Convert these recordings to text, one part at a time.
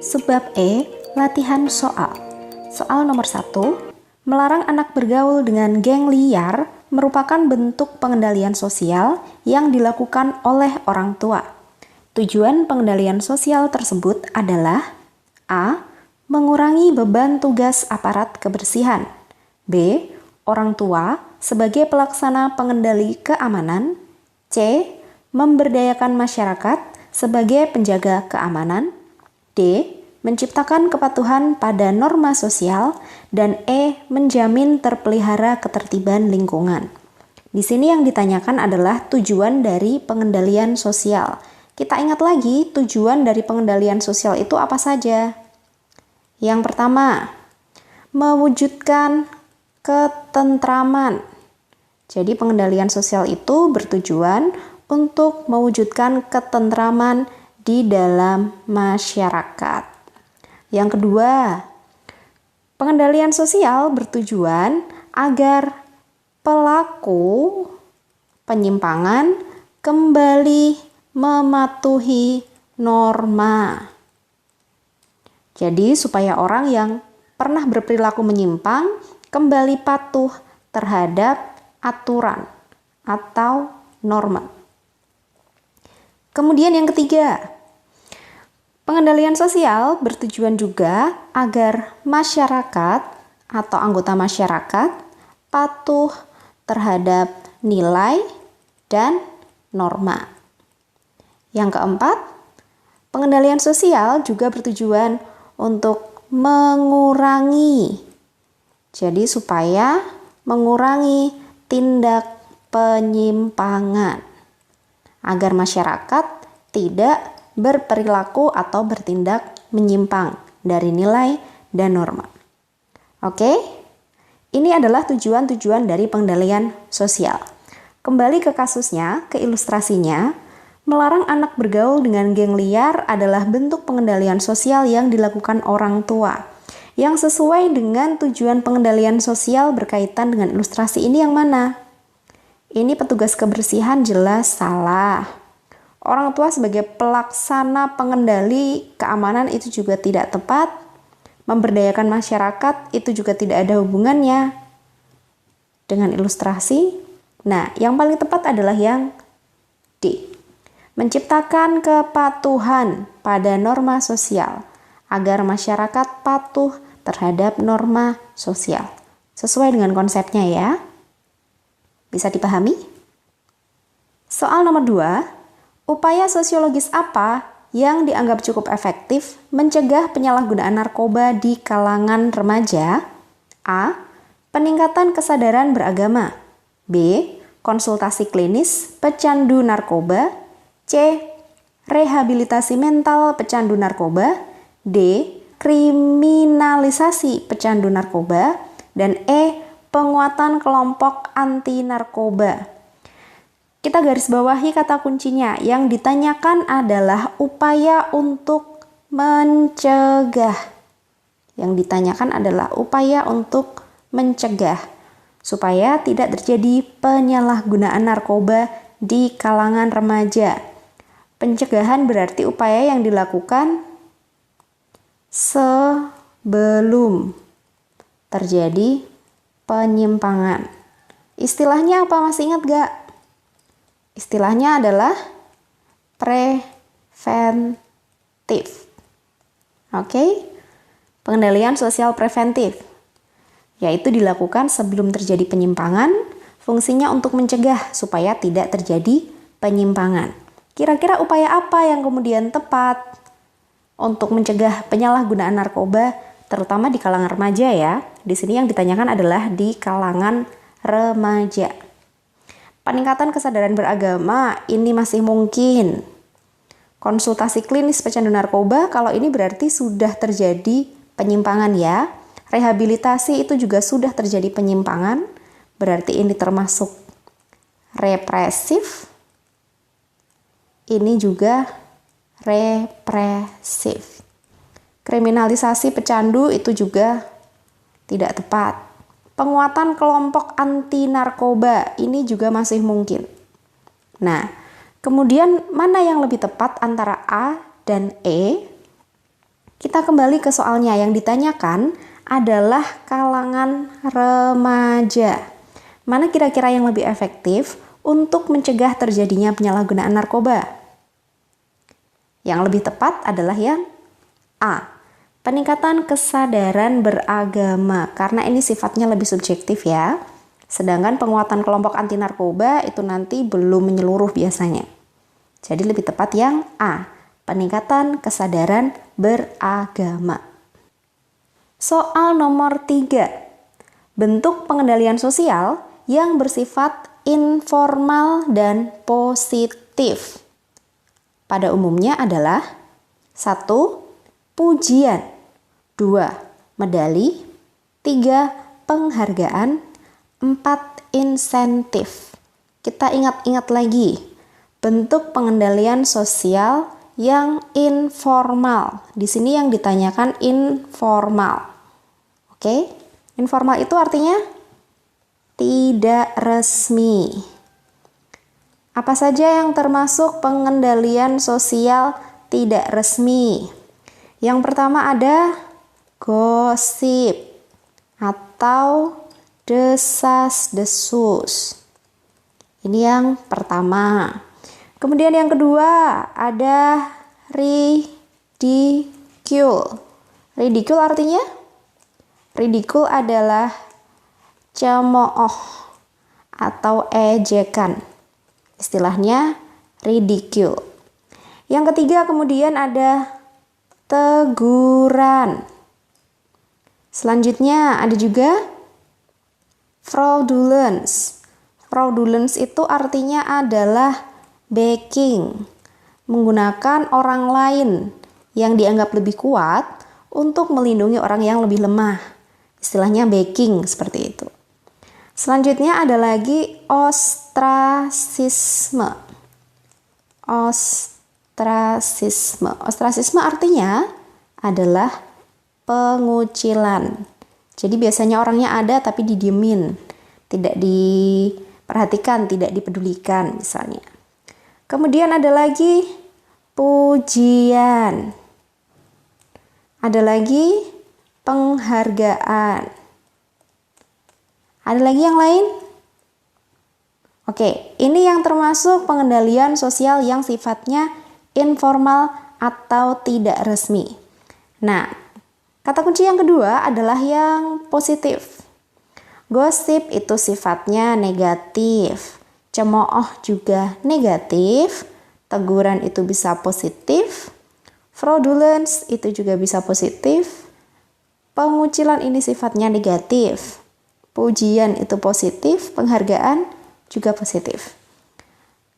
Subbab E, latihan soal. Soal nomor 1, melarang anak bergaul dengan geng liar merupakan bentuk pengendalian sosial yang dilakukan oleh orang tua. Tujuan pengendalian sosial tersebut adalah A. Mengurangi beban tugas aparat kebersihan. B. Orang tua sebagai pelaksana pengendali keamanan. C. Memberdayakan masyarakat sebagai penjaga keamanan. D. Menciptakan kepatuhan pada norma sosial. Dan E. Menjamin terpelihara ketertiban lingkungan. Di sini yang ditanyakan adalah tujuan dari pengendalian sosial. Kita ingat lagi, tujuan dari pengendalian sosial itu apa saja? Yang pertama, mewujudkan ketentraman. Jadi pengendalian sosial itu bertujuan untuk mewujudkan ketentraman di dalam masyarakat. Yang kedua, pengendalian sosial bertujuan agar pelaku penyimpangan kembali mematuhi norma. Jadi supaya orang yang pernah berperilaku menyimpang kembali patuh terhadap aturan atau norma. Kemudian yang ketiga, pengendalian sosial bertujuan juga agar masyarakat atau anggota masyarakat patuh terhadap nilai dan norma. Yang keempat, pengendalian sosial juga bertujuan untuk mengurangi. Jadi supaya mengurangi tindak penyimpangan agar masyarakat tidak berperilaku atau bertindak menyimpang dari nilai dan norma. Oke, ini adalah tujuan-tujuan dari pengendalian sosial. Kembali ke kasusnya, ke ilustrasinya, melarang anak bergaul dengan geng liar adalah bentuk pengendalian sosial yang dilakukan orang tua. Yang sesuai dengan tujuan pengendalian sosial berkaitan dengan ilustrasi ini yang mana? Ini petugas kebersihan jelas salah. Orang tua sebagai pelaksana pengendali keamanan itu juga tidak tepat. Memberdayakan masyarakat itu juga tidak ada hubungannya dengan ilustrasi. Nah, yang paling tepat adalah yang D. Menciptakan kepatuhan pada norma sosial agar masyarakat patuh terhadap norma sosial. Sesuai dengan konsepnya ya. Bisa dipahami? Soal nomor 2, upaya sosiologis apa yang dianggap cukup efektif mencegah penyalahgunaan narkoba di kalangan remaja? A. Peningkatan kesadaran beragama. B. Konsultasi klinis pecandu narkoba. C. Rehabilitasi mental pecandu narkoba. D. Kriminalisasi pecandu narkoba. Dan E. Penguatan kelompok anti narkoba. Kita garis bawahi kata kuncinya. Yang ditanyakan adalah upaya untuk mencegah. Yang ditanyakan adalah upaya untuk mencegah supaya tidak terjadi penyalahgunaan narkoba di kalangan remaja. Pencegahan berarti upaya yang dilakukan sebelum terjadi penyimpangan. Istilahnya apa, masih ingat gak? Istilahnya adalah preventif. Oke? Pengendalian sosial preventif, yaitu dilakukan sebelum terjadi penyimpangan, fungsinya untuk mencegah supaya tidak terjadi penyimpangan. Kira-kira upaya apa yang kemudian tepat untuk mencegah penyalahgunaan narkoba, terutama di kalangan remaja ya? Di sini yang ditanyakan adalah di kalangan remaja. Peningkatan kesadaran beragama, ini masih mungkin. Konsultasi klinis pecandu narkoba, kalau ini berarti sudah terjadi penyimpangan ya. Rehabilitasi itu juga sudah terjadi penyimpangan, berarti ini termasuk represif. Ini juga represif. Kriminalisasi pecandu itu juga tidak tepat. Penguatan kelompok anti narkoba ini juga masih mungkin. Nah, kemudian mana yang lebih tepat antara A dan E? Kita kembali ke soalnya, yang ditanyakan adalah kalangan remaja. Mana kira-kira yang lebih efektif untuk mencegah terjadinya penyalahgunaan narkoba? Yang lebih tepat adalah yang A. Peningkatan kesadaran beragama, karena ini sifatnya lebih subjektif ya. Sedangkan penguatan kelompok anti narkoba itu nanti belum menyeluruh biasanya. Jadi lebih tepat yang A. Peningkatan kesadaran beragama. Soal nomor 3. Bentuk pengendalian sosial yang bersifat informal dan positif. Pada umumnya adalah 1. Pujian, 2. Medali, 3. Penghargaan, 4. Insentif. Kita ingat-ingat lagi, bentuk pengendalian sosial yang informal. Di sini yang ditanyakan informal. Oke? Informal itu artinya tidak resmi. Apa saja yang termasuk pengendalian sosial tidak resmi? Yang pertama ada gosip atau desas-desus. Ini yang pertama. Kemudian yang kedua ada ridicule. Ridicule artinya? Ridicule adalah cemooh atau ejekan. Istilahnya ridicule. Yang ketiga kemudian ada teguran. Selanjutnya ada juga fraudulence. Fraudulence itu artinya adalah backing, menggunakan orang lain yang dianggap lebih kuat untuk melindungi orang yang lebih lemah. Istilahnya backing seperti itu. Selanjutnya ada lagi ostracisme. Ostracisme artinya adalah pengucilan. Jadi biasanya orangnya ada tapi didiemin, tidak diperhatikan, tidak dipedulikan misalnya. Kemudian ada lagi pujian. Ada lagi penghargaan. Ada lagi yang lain? Oke, ini yang termasuk pengendalian sosial yang sifatnya informal atau tidak resmi. Nah, kata kunci yang kedua adalah yang positif. Gosip itu sifatnya negatif. Cemooh juga negatif, teguran itu bisa positif, fraudulence itu juga bisa positif, pengucilan ini sifatnya negatif, pujian itu positif, penghargaan juga positif.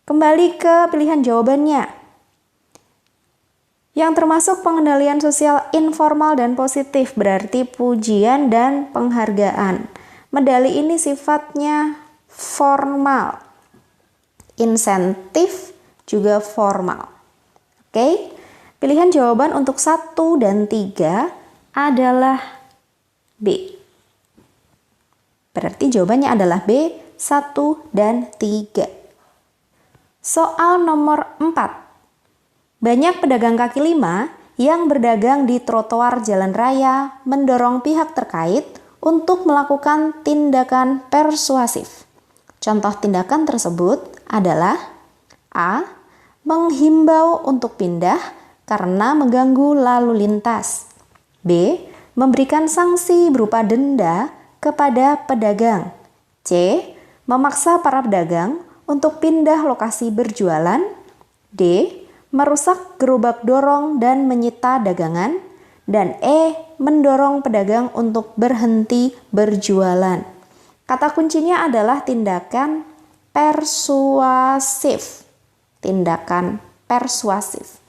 Kembali ke pilihan jawabannya. Yang termasuk pengendalian sosial informal dan positif berarti pujian dan penghargaan. Medali ini sifatnya formal. Insentif juga formal. Oke, pilihan jawaban untuk 1 dan 3 adalah B. Berarti jawabannya adalah B, 1 dan 3. Soal nomor 4. Banyak pedagang kaki lima yang berdagang di trotoar jalan raya mendorong pihak terkait untuk melakukan tindakan persuasif. Contoh tindakan tersebut adalah A. Menghimbau untuk pindah karena mengganggu lalu lintas. B. Memberikan sanksi berupa denda kepada pedagang. C. Memaksa para pedagang untuk pindah lokasi berjualan. D. Merusak gerobak dorong dan menyita dagangan. Dan E. Mendorong pedagang untuk berhenti berjualan. Kata kuncinya adalah tindakan persuasif. Tindakan persuasif.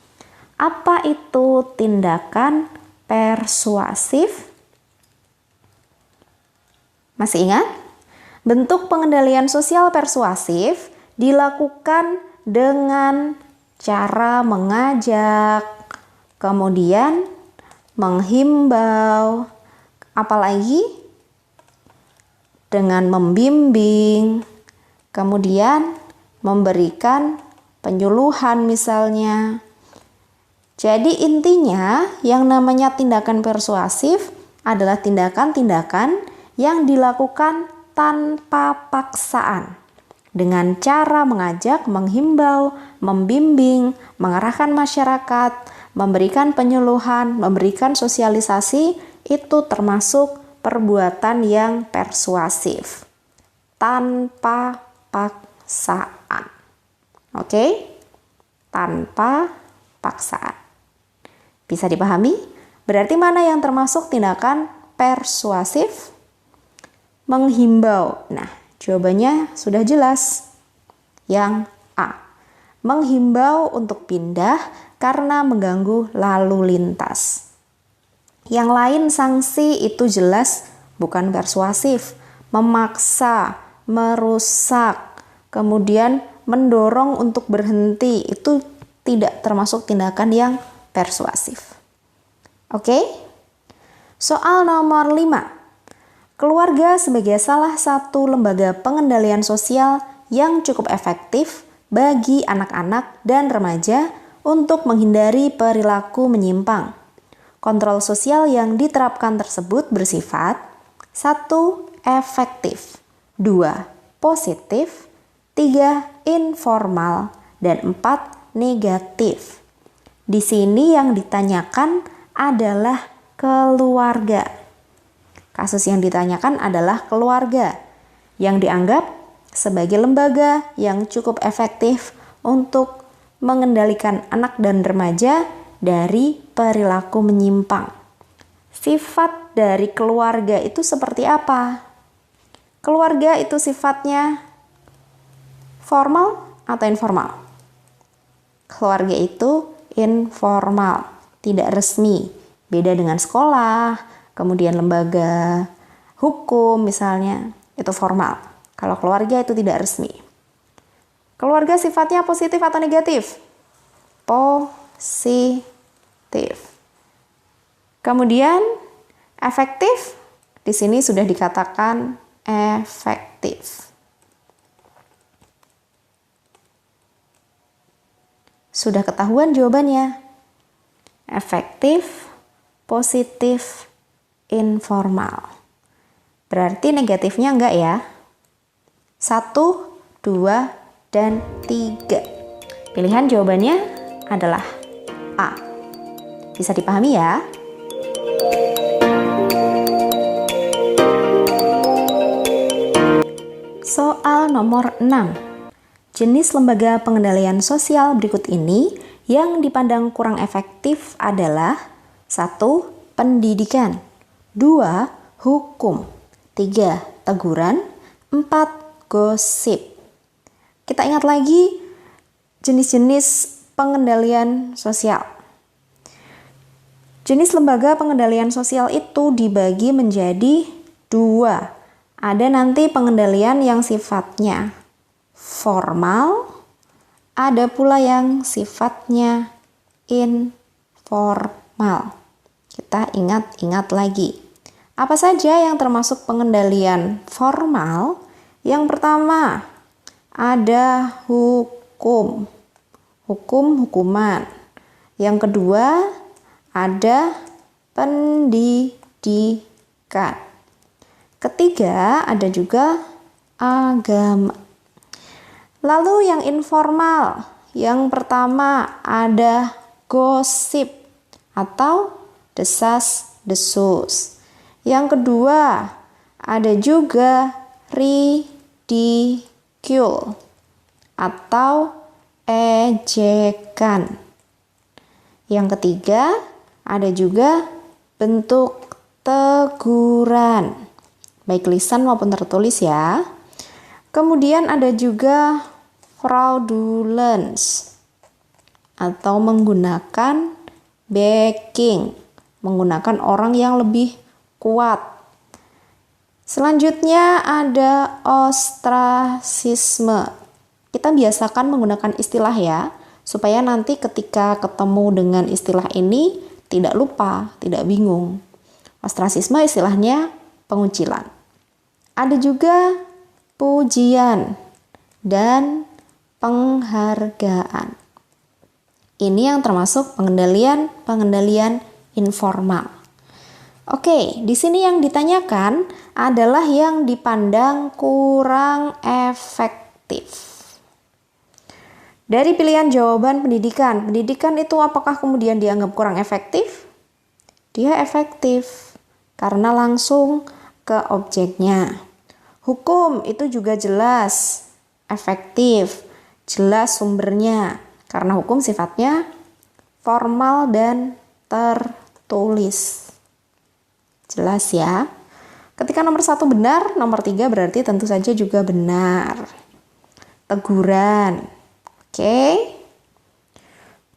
Apa itu tindakan persuasif? Masih ingat? Bentuk pengendalian sosial persuasif dilakukan dengan cara mengajak, kemudian menghimbau, apalagi dengan membimbing, kemudian memberikan penyuluhan misalnya. Jadi intinya yang namanya tindakan persuasif adalah tindakan-tindakan yang dilakukan tanpa paksaan, dengan cara mengajak, menghimbau, membimbing, mengarahkan masyarakat, memberikan penyuluhan, memberikan sosialisasi, itu termasuk perbuatan yang persuasif tanpa paksaan. Oke? Tanpa paksaan. Bisa dipahami? Berarti mana yang termasuk tindakan persuasif? Menghimbau. Nah, jawabannya sudah jelas. Yang A. Menghimbau untuk pindah karena mengganggu lalu lintas. Yang lain sanksi itu jelas bukan persuasif. Memaksa, merusak, kemudian mendorong untuk berhenti, itu tidak termasuk tindakan yang persuasif. Oke? Soal nomor 5. Keluarga sebagai salah satu lembaga pengendalian sosial yang cukup efektif bagi anak-anak dan remaja untuk menghindari perilaku menyimpang. Kontrol sosial yang diterapkan tersebut bersifat 1. Efektif, 2. Positif, 3. Informal, dan 4. Negatif. Di sini yang ditanyakan adalah keluarga. Kasus yang ditanyakan adalah keluarga yang dianggap sebagai lembaga yang cukup efektif untuk mengendalikan anak dan remaja dari perilaku menyimpang. Sifat dari keluarga itu seperti apa? Keluarga itu sifatnya formal atau informal? Keluarga itu informal, tidak resmi. Beda dengan sekolah, kemudian lembaga hukum misalnya, itu formal. Kalau keluarga itu tidak resmi. Keluarga sifatnya positif atau negatif? Positif. Kemudian efektif, di sini sudah dikatakan efektif. Sudah ketahuan jawabannya. Efektif, positif, informal. Berarti negatifnya enggak ya? 1, 2, dan 3. Pilihan jawabannya adalah A. Bisa dipahami ya? Soal nomor 6. Jenis lembaga pengendalian sosial berikut ini yang dipandang kurang efektif adalah 1. Pendidikan, 2. Hukum, 3. Teguran, 4. Gosip. Kita ingat lagi jenis-jenis pengendalian sosial. Jenis lembaga pengendalian sosial itu dibagi menjadi 2. Ada nanti pengendalian yang sifatnya formal, ada pula yang sifatnya informal. Kita ingat-ingat lagi. Apa saja yang termasuk pengendalian formal? Yang pertama, ada hukum. Hukum-hukuman. Yang kedua, ada pendidikan. Ketiga, ada juga agama. Lalu yang informal, yang pertama ada gosip atau desas-desus. Yang kedua ada juga ridicule atau ejekan. Yang ketiga ada juga bentuk teguran, baik lisan maupun tertulis ya. Kemudian ada juga fraudulence atau menggunakan backing, menggunakan orang yang lebih kuat. Selanjutnya ada ostracisme. Kita biasakan menggunakan istilah ya, supaya nanti ketika ketemu dengan istilah ini tidak lupa, tidak bingung. Ostracisme istilahnya pengucilan. Ada juga pujian dan penghargaan. Ini yang termasuk pengendalian informal. Oke, di sini yang ditanyakan adalah yang dipandang kurang efektif. Dari pilihan jawaban pendidikan itu apakah kemudian dianggap kurang efektif? Dia efektif karena langsung ke objeknya. Hukum itu juga jelas, efektif, jelas sumbernya. Karena hukum sifatnya formal dan tertulis. Jelas ya. Ketika nomor 1 benar, nomor 3 berarti tentu saja juga benar. Teguran. Oke.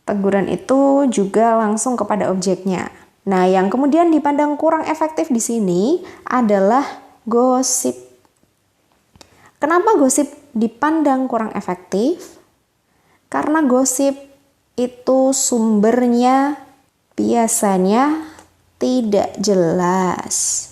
Teguran itu juga langsung kepada objeknya. Nah, yang kemudian dipandang kurang efektif di sini adalah gosip. Kenapa gosip dipandang kurang efektif? Karena gosip itu sumbernya biasanya tidak jelas.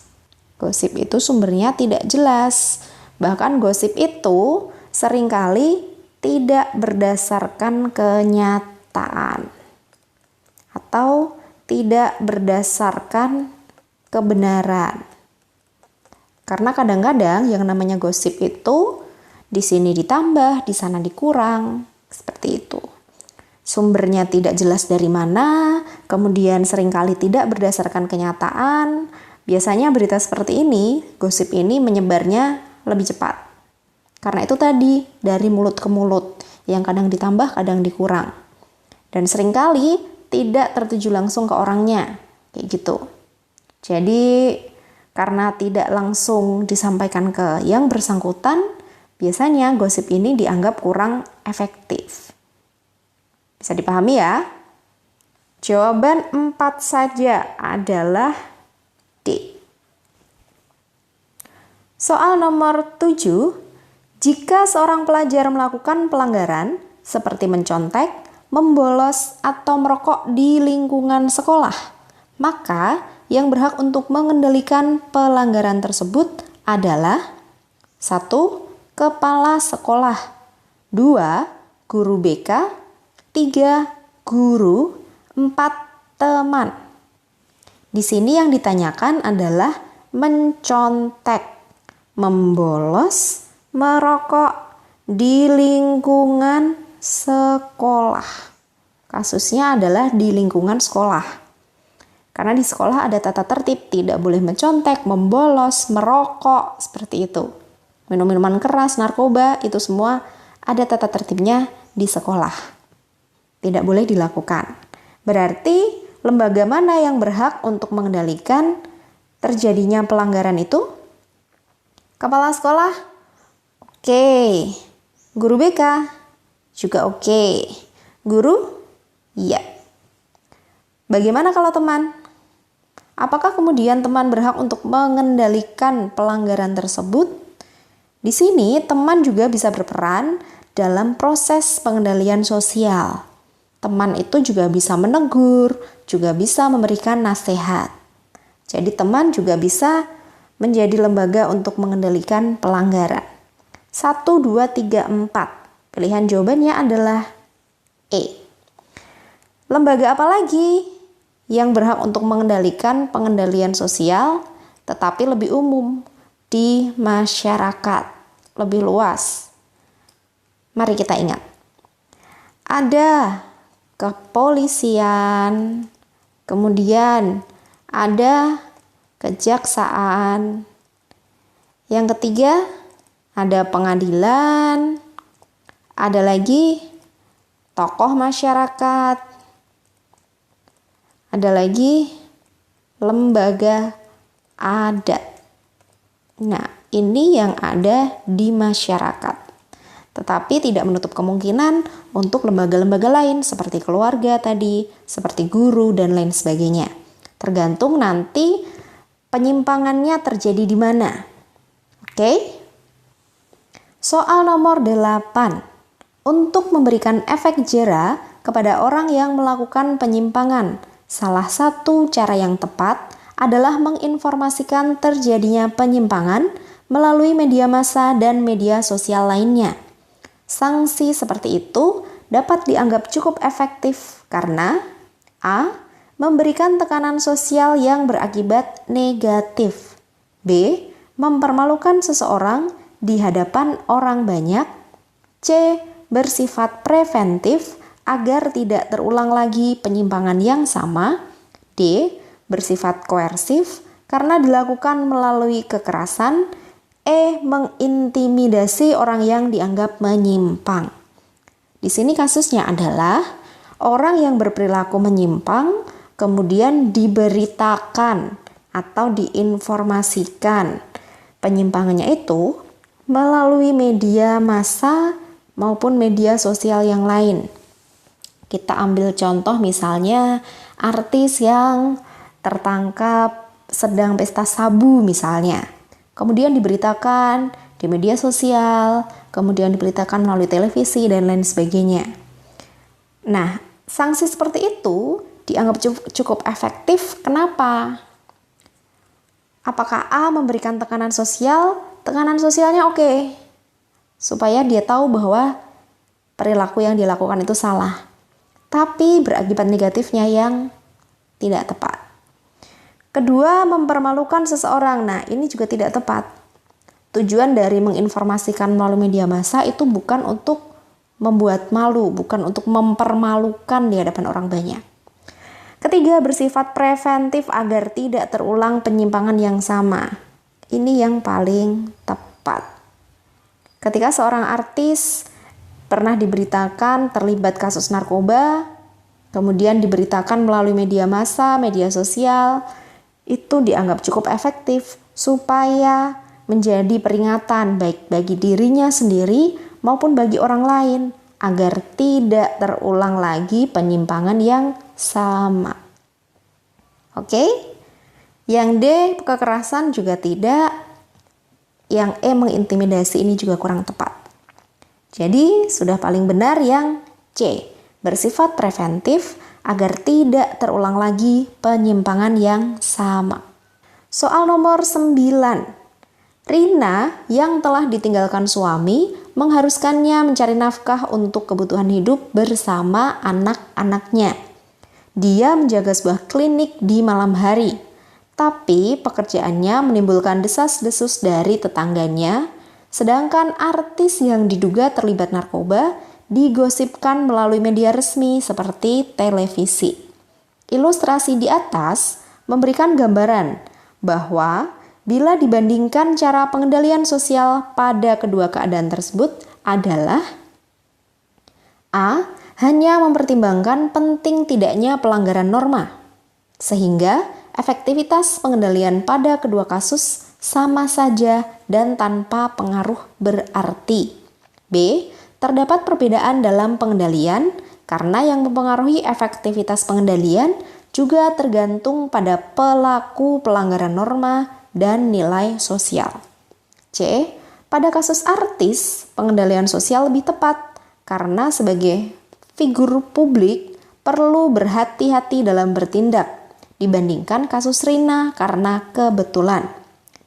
Gosip itu sumbernya tidak jelas. Bahkan gosip itu seringkali tidak berdasarkan kenyataan atau tidak berdasarkan kebenaran. Karena kadang-kadang yang namanya gosip itu di sini ditambah, di sana dikurang. Seperti itu. Sumbernya tidak jelas dari mana, kemudian seringkali tidak berdasarkan kenyataan. Biasanya berita seperti ini, gosip ini menyebarnya lebih cepat. Karena itu tadi, dari mulut ke mulut, yang kadang ditambah, kadang dikurang. Dan seringkali tidak tertuju langsung ke orangnya, kayak gitu. Jadi, karena tidak langsung disampaikan ke yang bersangkutan, biasanya gosip ini dianggap kurang efektif. Bisa dipahami ya? Jawaban 4 saja adalah D. Soal nomor 7, jika seorang pelajar melakukan pelanggaran seperti mencontek, membolos, atau merokok di lingkungan sekolah, maka yang berhak untuk mengendalikan pelanggaran tersebut adalah 1. Kepala sekolah, 2. Guru BK, 3. Guru, 4. Teman. Di sini yang ditanyakan adalah mencontek, membolos, merokok di lingkungan sekolah. Kasusnya adalah di lingkungan sekolah. Karena di sekolah ada tata tertib, tidak boleh mencontek, membolos, merokok, seperti itu. Minum-minuman keras, narkoba, itu semua ada tata tertibnya di sekolah. Tidak boleh dilakukan. Berarti lembaga mana yang berhak untuk mengendalikan terjadinya pelanggaran itu? Kepala sekolah? Oke. Guru BK? Juga oke. Guru? Iya. Bagaimana kalau teman? Apakah kemudian teman berhak untuk mengendalikan pelanggaran tersebut? Di sini teman juga bisa berperan dalam proses pengendalian sosial. Teman itu juga bisa menegur, juga bisa memberikan nasihat. Jadi teman juga bisa menjadi lembaga untuk mengendalikan pelanggaran. 1, 2, 3, 4. Pilihan jawabannya adalah E. Lembaga apa lagi yang berhak untuk mengendalikan pengendalian sosial tetapi lebih umum di masyarakat? Lebih luas. Mari kita ingat. Ada kepolisian, kemudian ada kejaksaan. Yang ketiga, ada pengadilan, ada lagi tokoh masyarakat, ada lagi lembaga adat. Nah, ini yang ada di masyarakat. Tetapi tidak menutup kemungkinan untuk lembaga-lembaga lain seperti keluarga tadi, seperti guru, dan lain sebagainya. Tergantung nanti penyimpangannya terjadi di mana. Oke? Soal nomor 8. Untuk memberikan efek jera kepada orang yang melakukan penyimpangan, salah satu cara yang tepat adalah menginformasikan terjadinya penyimpangan melalui media massa dan media sosial lainnya. Sanksi seperti itu dapat dianggap cukup efektif karena A. Memberikan tekanan sosial yang berakibat negatif. B. Mempermalukan seseorang di hadapan orang banyak. C. Bersifat preventif agar tidak terulang lagi penyimpangan yang sama. D. Bersifat koersif karena dilakukan melalui kekerasan. E. Mengintimidasi orang yang dianggap menyimpang. Di sini kasusnya adalah orang yang berperilaku menyimpang kemudian diberitakan atau diinformasikan penyimpangannya itu melalui media massa maupun media sosial yang lain. Kita ambil contoh misalnya artis yang tertangkap sedang pesta sabu misalnya. Kemudian diberitakan di media sosial, kemudian diberitakan melalui televisi dan lain sebagainya. Nah, sanksi seperti itu dianggap cukup efektif. Kenapa? Apakah A memberikan tekanan sosial? Tekanan sosialnya oke. Supaya dia tahu bahwa perilaku yang dilakukan itu salah. Tapi berakibat negatifnya yang tidak tepat. Kedua, mempermalukan seseorang. Nah, ini juga tidak tepat. Tujuan dari menginformasikan melalui media massa itu bukan untuk membuat malu, bukan untuk mempermalukan di hadapan orang banyak. Ketiga, bersifat preventif agar tidak terulang penyimpangan yang sama. Ini yang paling tepat. Ketika seorang artis pernah diberitakan terlibat kasus narkoba, kemudian diberitakan melalui media massa, media sosial, itu dianggap cukup efektif supaya menjadi peringatan baik bagi dirinya sendiri maupun bagi orang lain agar tidak terulang lagi penyimpangan yang sama. Oke? Yang D, kekerasan juga tidak. Yang E, mengintimidasi ini juga kurang tepat. Jadi, sudah paling benar yang C, bersifat preventif agar tidak terulang lagi penyimpangan yang sama. Soal nomor 9. Rina yang telah ditinggalkan suami mengharuskannya mencari nafkah untuk kebutuhan hidup bersama anak-anaknya. Dia menjaga sebuah klinik di malam hari, tapi pekerjaannya menimbulkan desas-desus dari tetangganya, sedangkan artis yang diduga terlibat narkoba digosipkan melalui media resmi seperti televisi. Ilustrasi di atas memberikan gambaran bahwa bila dibandingkan cara pengendalian sosial pada kedua keadaan tersebut adalah A. Hanya mempertimbangkan penting tidaknya pelanggaran norma, sehingga efektivitas pengendalian pada kedua kasus sama saja dan tanpa pengaruh berarti. B. Terdapat perbedaan dalam pengendalian karena yang mempengaruhi efektivitas pengendalian juga tergantung pada pelaku pelanggaran norma dan nilai sosial. C. Pada kasus artis, pengendalian sosial lebih tepat karena sebagai figur publik perlu berhati-hati dalam bertindak dibandingkan kasus Rina karena kebetulan.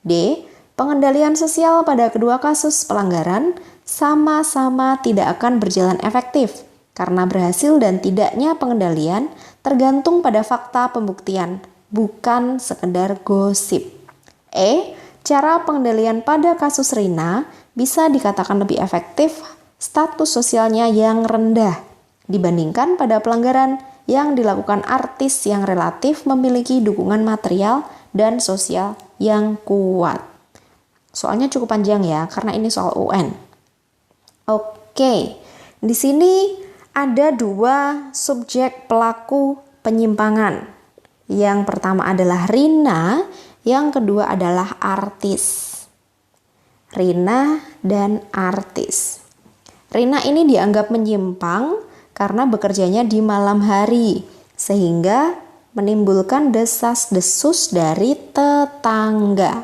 D. Pengendalian sosial pada kedua kasus pelanggaran sama-sama tidak akan berjalan efektif karena berhasil dan tidaknya pengendalian tergantung pada fakta pembuktian, bukan sekedar gosip. E. Cara pengendalian pada kasus Rina bisa dikatakan lebih efektif status sosialnya yang rendah dibandingkan pada pelanggaran yang dilakukan artis yang relatif memiliki dukungan material dan sosial yang kuat. Soalnya cukup panjang ya, karena ini soal UN. Oke, di sini ada dua subjek pelaku penyimpangan. Yang pertama adalah Rina, yang kedua adalah artis. Rina dan artis. Rina ini dianggap menyimpang karena bekerjanya di malam hari, sehingga menimbulkan desas-desus dari tetangga.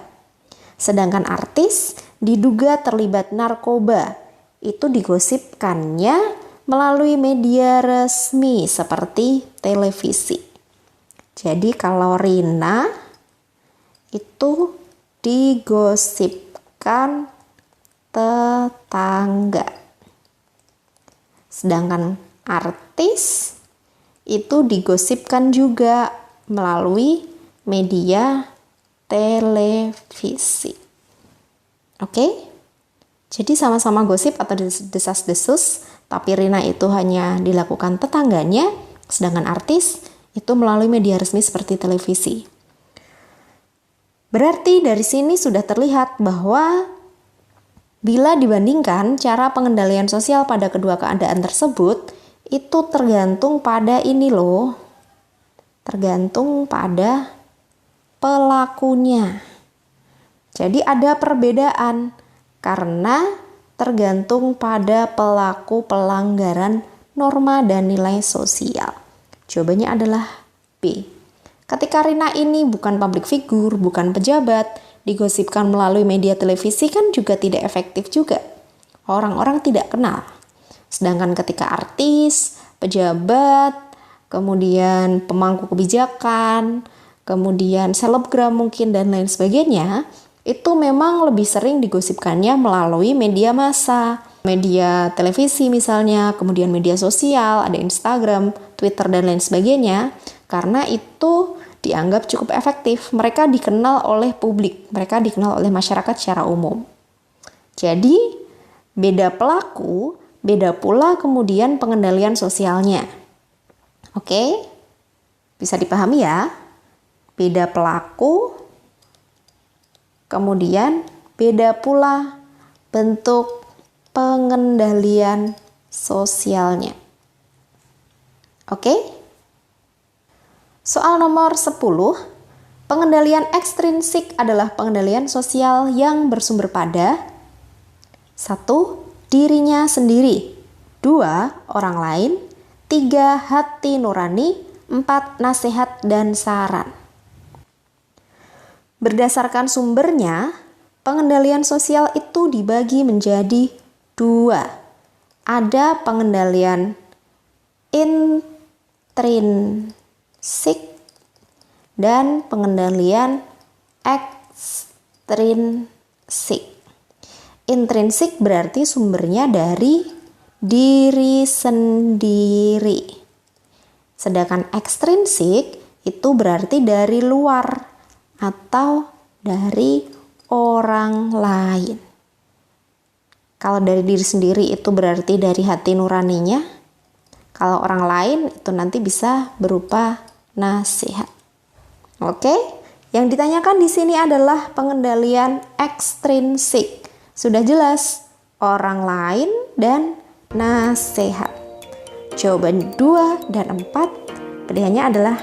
Sedangkan artis diduga terlibat narkoba. Itu digosipkannya melalui media resmi seperti televisi. Jadi kalau Rina itu digosipkan tetangga. Sedangkan artis itu digosipkan juga melalui media televisi. Oke? Jadi sama-sama gosip atau desas-desus, tapi Rina itu hanya dilakukan tetangganya, sedangkan artis itu melalui media resmi seperti televisi. Berarti dari sini sudah terlihat bahwa bila dibandingkan cara pengendalian sosial pada kedua keadaan tersebut, itu tergantung pada ini loh. Tergantung pada pelakunya. Jadi ada perbedaan karena tergantung pada pelaku pelanggaran norma dan nilai sosial. Jawabannya adalah B. Ketika Rina ini bukan public figure, bukan pejabat, digosipkan melalui media televisi kan juga tidak efektif juga. Orang-orang tidak kenal. Sedangkan ketika artis, pejabat, kemudian pemangku kebijakan, kemudian selebgram mungkin dan lain sebagainya, itu memang lebih sering digosipkannya melalui media massa, media televisi misalnya, kemudian media sosial, ada Instagram, Twitter dan lain sebagainya, karena itu dianggap cukup efektif. Mereka dikenal oleh publik, mereka dikenal oleh masyarakat secara umum. Jadi, beda pelaku, beda pula kemudian pengendalian sosialnya. Oke? Bisa dipahami ya? Beda pelaku, kemudian beda pula bentuk pengendalian sosialnya. Oke? Soal nomor 10, pengendalian ekstrinsik adalah pengendalian sosial yang bersumber pada 1. Dirinya sendiri, 2. Orang lain, 3. Hati nurani, 4. Nasihat dan saran. Berdasarkan sumbernya, pengendalian sosial itu dibagi menjadi 2. Ada pengendalian intrinsik dan pengendalian ekstrinsik. Intrinsik berarti sumbernya dari diri sendiri. Sedangkan ekstrinsik itu berarti dari luar atau dari orang lain. Kalau dari diri sendiri itu berarti dari hati nuraninya. Kalau orang lain itu nanti bisa berupa nasihat. Oke, yang ditanyakan di sini adalah pengendalian ekstrinsik. Sudah jelas, orang lain dan nasihat. Jawaban 2 dan 4 pilihannya adalah